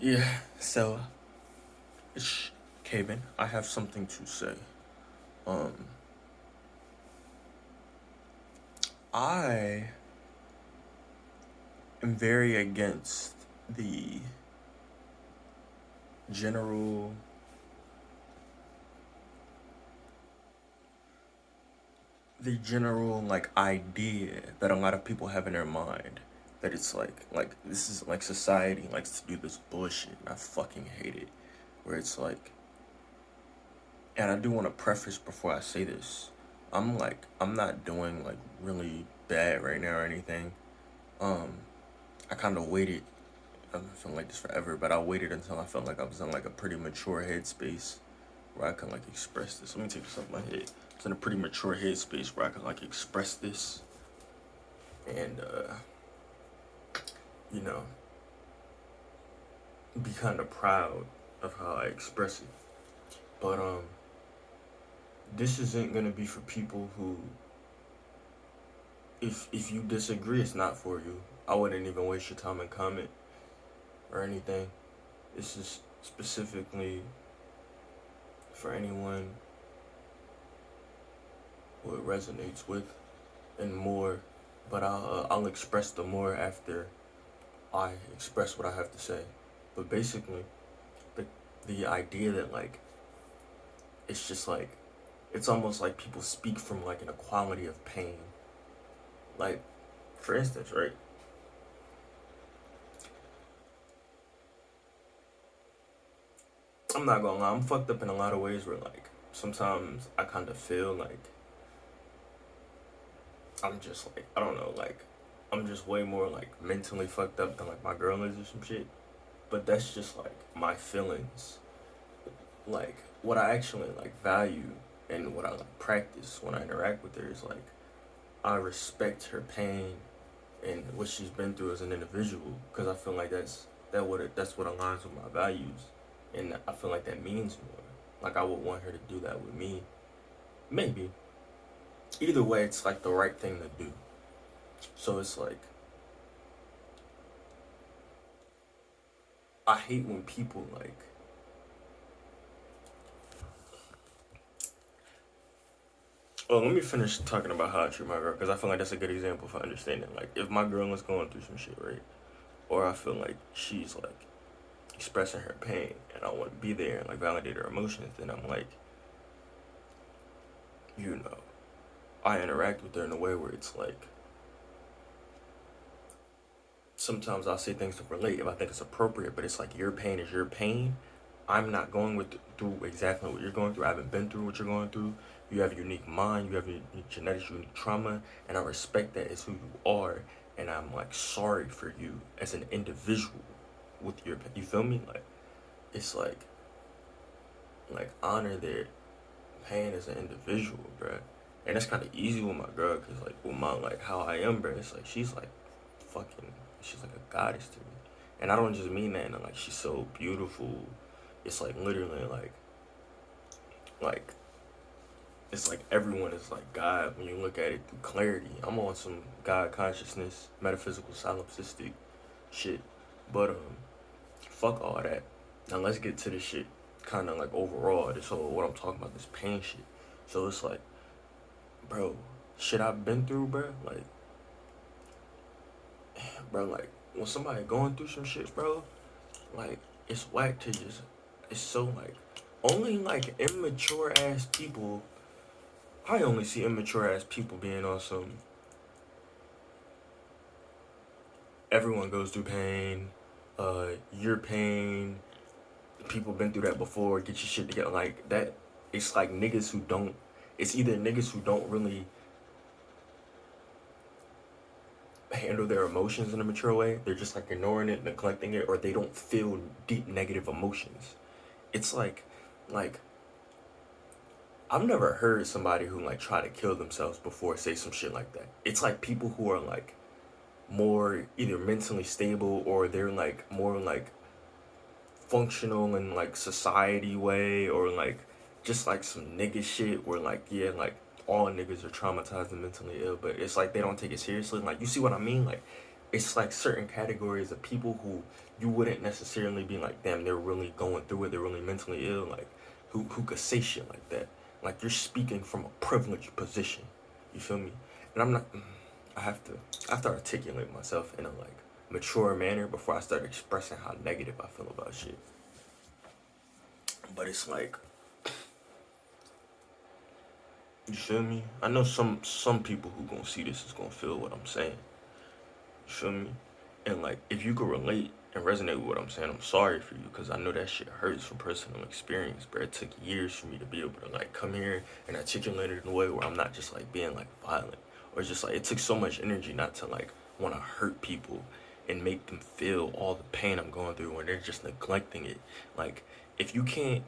Yeah, so it's Caven. I have something to say. Um, I am very against general the general like idea that a lot of people have in their mind that it's like this is like society likes to do this bullshit. I fucking hate it. Where it's like, and I do want to preface before I say this. I'm not doing like really bad right now or anything. Um, I kind of waited. I've been feeling like this forever, but I waited until I felt like I was in like a pretty mature headspace where I can like express this. Let me take this off my head. It's in a pretty mature headspace where I can like express this and you know, be kind of proud of how I express it. But this isn't gonna be for people who, if you disagree, it's not for you. I wouldn't even waste your time and comment or anything. This is specifically for anyone who it resonates with and more. But I'll express the more after I express what I have to say. But basically, the idea that like it's just like it's almost like people speak from like an equality of pain. Like, for instance, right? I'm not gonna lie, I'm fucked up in a lot of ways where like sometimes I kind of feel like I'm just like I don't know, like I'm just way more like mentally fucked up than like my girl is or some shit. But that's just like my feelings. Like what I actually like value and what I like practice when I interact with her is like I respect her pain and what she's been through as an individual because I feel like that's what aligns with my values, and I feel like that means more. Like I would want her to do that with me. Maybe either way, it's like the right thing to do. So it's like I hate when people like. Oh, let me finish talking about how I treat my girl because I feel like that's a good example for understanding. Like if my girl is going through some shit, right, or I feel like she's like expressing her pain and I want to be there and like validate her emotions, then I'm like, you know, I interact with her in a way where it's like sometimes I'll say things to relate if I think it's appropriate, but it's like your pain is your pain. I'm not going through exactly what you're going through. I haven't been through what you're going through. You have a unique mind, you have unique genetics, unique trauma, and I respect that as who you are. And I'm like sorry for you as an individual with your, you feel me? Like it's like honor their pain as an individual, bruh. And that's kind of easy with my girl, cause like with my like how I am, bruh. It's like she's like fucking, she's like a goddess to me, and I don't just mean that. And like she's so beautiful. It's like literally like it's like everyone is like God when you look at it through clarity. I'm on some God consciousness, metaphysical, solipsistic shit, but fuck all that. Now let's get to this shit. Kind of like overall, this whole what I'm talking about, this pain shit. So it's like, bro, shit I've been through, bro. Like, bro, like when somebody going through some shit, bro, like it's whack to just. It's so like only like immature ass people. I only see immature ass people being on some. Everyone goes through pain. Your pain. People been through that before. Get your shit together. Like that. It's like niggas who don't. It's either niggas who don't really handle their emotions in a mature way. They're just like ignoring it, neglecting it, or they don't feel deep negative emotions. It's like I've never heard somebody who like try to kill themselves before say some shit like that. It's like people who are like more either mentally stable or they're like more like functional in like society way or like just like some nigga shit where like yeah like all niggas are traumatized and mentally ill, but it's like they don't take it seriously. Like you see what I mean? Like it's like certain categories of people who you wouldn't necessarily be like, damn, they're really going through it, they're really mentally ill, like who could say shit like that. Like you're speaking from a privileged position. You feel me? And I'm not I have to articulate myself in a like mature manner before I start expressing how negative I feel about shit. But it's like, you feel me? I know some people who gonna see this is gonna feel what I'm saying. You feel me? And like, if you could relate and resonate with what I'm saying, I'm sorry for you, because I know that shit hurts from personal experience, bro. It took years for me to be able to like come here and articulate it in a way where I'm not just like being like violent, or just like, it took so much energy not to like want to hurt people and make them feel all the pain I'm going through when they're just neglecting it. Like, if you can't,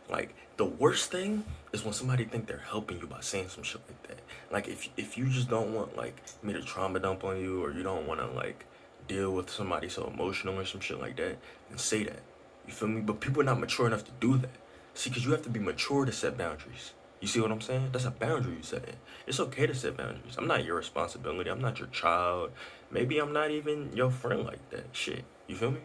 like, the worst thing is when somebody think they're helping you by saying some shit like that. Like, if you just don't want like me to trauma dump on you, or you don't want to like deal with somebody so emotional or some shit like that, then say that. You feel me? But people are not mature enough to do that. See, because you have to be mature to set boundaries. You see what I'm saying? That's a boundary you set in. It's okay to set boundaries. I'm not your responsibility. I'm not your child. Maybe I'm not even your friend like that. Shit. You feel me?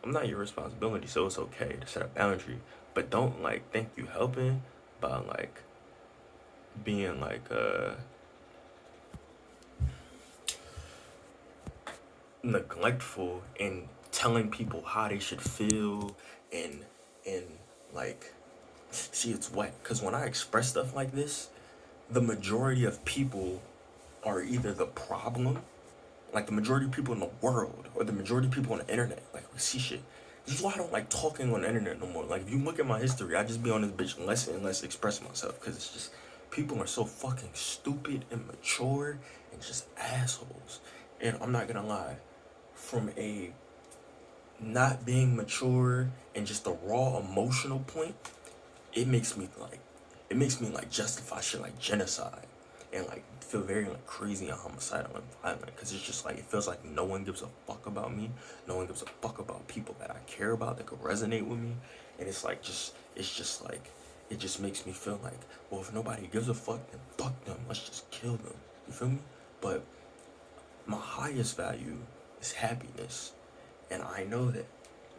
I'm not your responsibility, so it's okay to set a boundary. But don't like think you helping by like being like neglectful and telling people how they should feel, and like, see, it's whack. Because when I express stuff like this, the majority of people are either the problem, like the majority of people in the world, or the majority of people on the internet. Like, we see shit. This is why I don't like talking on the internet no more. Like, if you look at my history, I just be on this bitch less and less expressing myself, because it's just, people are so fucking stupid and mature and just assholes. And I'm not gonna lie, from a not being mature and just the raw emotional point, it makes me like, justify shit like genocide, and like feel very like crazy and homicidal and violent, because it's just like, it feels like no one gives a fuck about me, no one gives a fuck about people that I care about that could resonate with me. And it's like, it's just like, it just makes me feel like, well, if nobody gives a fuck, then fuck them, let's just kill them. You feel me? But my highest value is happiness. And I know that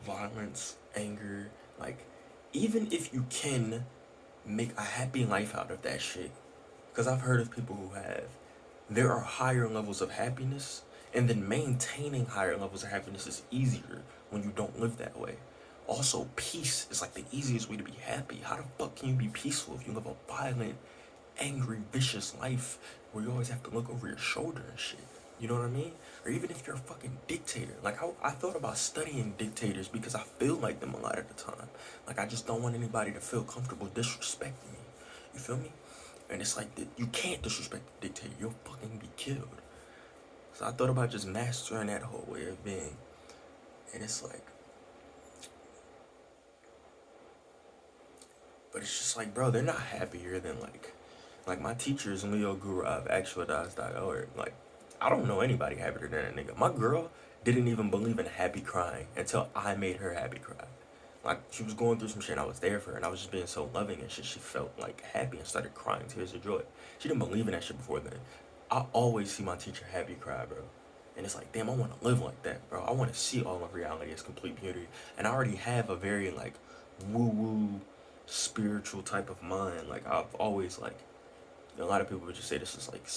violence, anger, like, even if you can make a happy life out of that shit, because I've heard of people who have, there are higher levels of happiness, and then maintaining higher levels of happiness is easier when you don't live that way. Also, peace is like the easiest way to be happy. How the fuck can you be peaceful if you live a violent, angry, vicious life where you always have to look over your shoulder and shit? You know what I mean? Or even if you're a fucking dictator. Like, I thought about studying dictators because I feel like them a lot of the time. Like, I just don't want anybody to feel comfortable disrespecting me. You feel me? And it's like, you can't disrespect the dictator. You'll fucking be killed. So I thought about just mastering that whole way of being. And it's like, but it's just like, bro, they're not happier than like my teachers in Leo Guru of actualize.org. Like, I don't know anybody happier than that nigga. My girl didn't even believe in happy crying until I made her happy cry. Like, she was going through some shit and I was there for her, and I was just being so loving and shit. She felt like happy and started crying tears of joy. She didn't believe in that shit before then. I always see my teacher happy cry, bro. And it's like, damn, I want to live like that, bro. I want to see all of reality as complete beauty. And I already have a very like woo-woo spiritual type of mind. Like, I've always like, a lot of people would just say this is like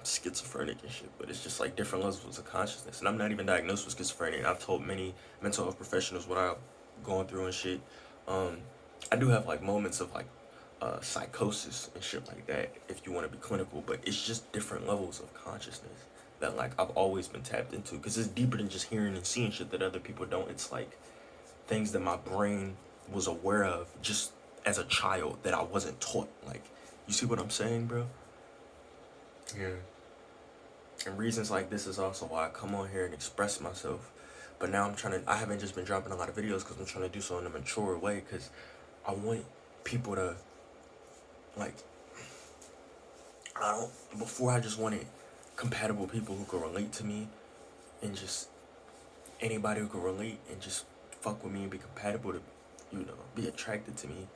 schizophrenic and shit, but it's just like different levels of consciousness. And I'm not even diagnosed with schizophrenia. I've told many mental health professionals what I've gone through and shit. I do have like moments of like psychosis and shit like that, if you want to be clinical, but it's just different levels of consciousness that like I've always been tapped into, because it's deeper than just hearing and seeing shit that other people don't. It's like things that my brain was aware of just as a child that I wasn't taught. Like, you see what I'm saying, bro? Yeah. And reasons like this is also why I come on here and express myself. But now I haven't just been dropping a lot of videos because I'm trying to do so in a mature way, because I want people to, like, before I just wanted compatible people who could relate to me, and just anybody who could relate and just fuck with me and be compatible to, be attracted to me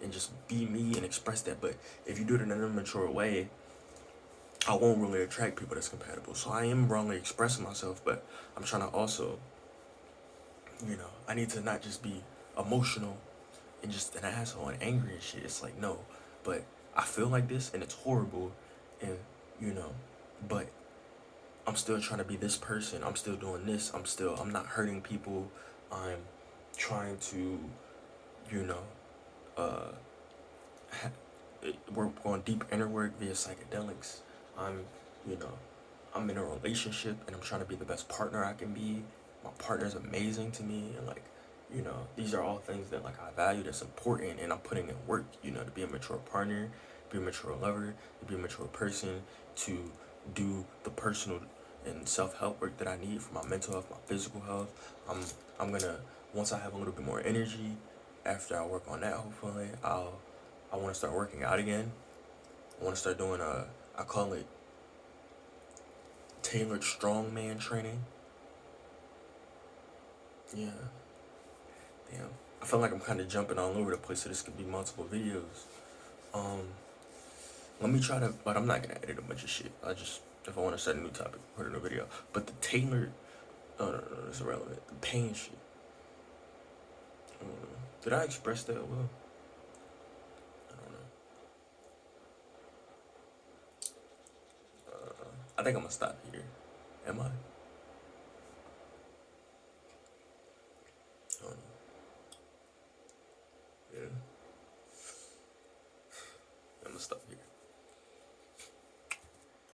and just be me and express that. But if you do it in an immature way, I won't really attract people that's compatible. So I am wrongly expressing myself, but I'm trying to also, I need to not just be emotional and just an asshole and angry and shit. It's like, no, but I feel like this and it's horrible, and you know, but I'm still trying to be this person. I'm still doing this. I'm not hurting people. I'm trying to, you know, uh, we're going deep inner work via psychedelics. I'm, you know, I'm in a relationship and I'm trying to be the best partner I can be. My partner's amazing to me, and like, these are all things that like I value, that's important, and I'm putting in work, to be a mature partner, be a mature lover, to be a mature person, to do the personal and self-help work that I need for my mental health, my physical health. I'm gonna, once I have a little bit more energy, after I work on that, hopefully, I want to start working out again. I want to start doing I call it tailored strongman training. Yeah, damn. I feel like I'm kind of jumping all over the place, so this could be multiple videos. Um, Let me try to, but I'm not gonna edit a bunch of shit. If I want to start a new topic, put in a video. But the tailored, no, it's irrelevant. The pain shit. Did I express that well? I don't know. I think I'm gonna stop here. Am I? I don't know. Yeah, I'm gonna stop here.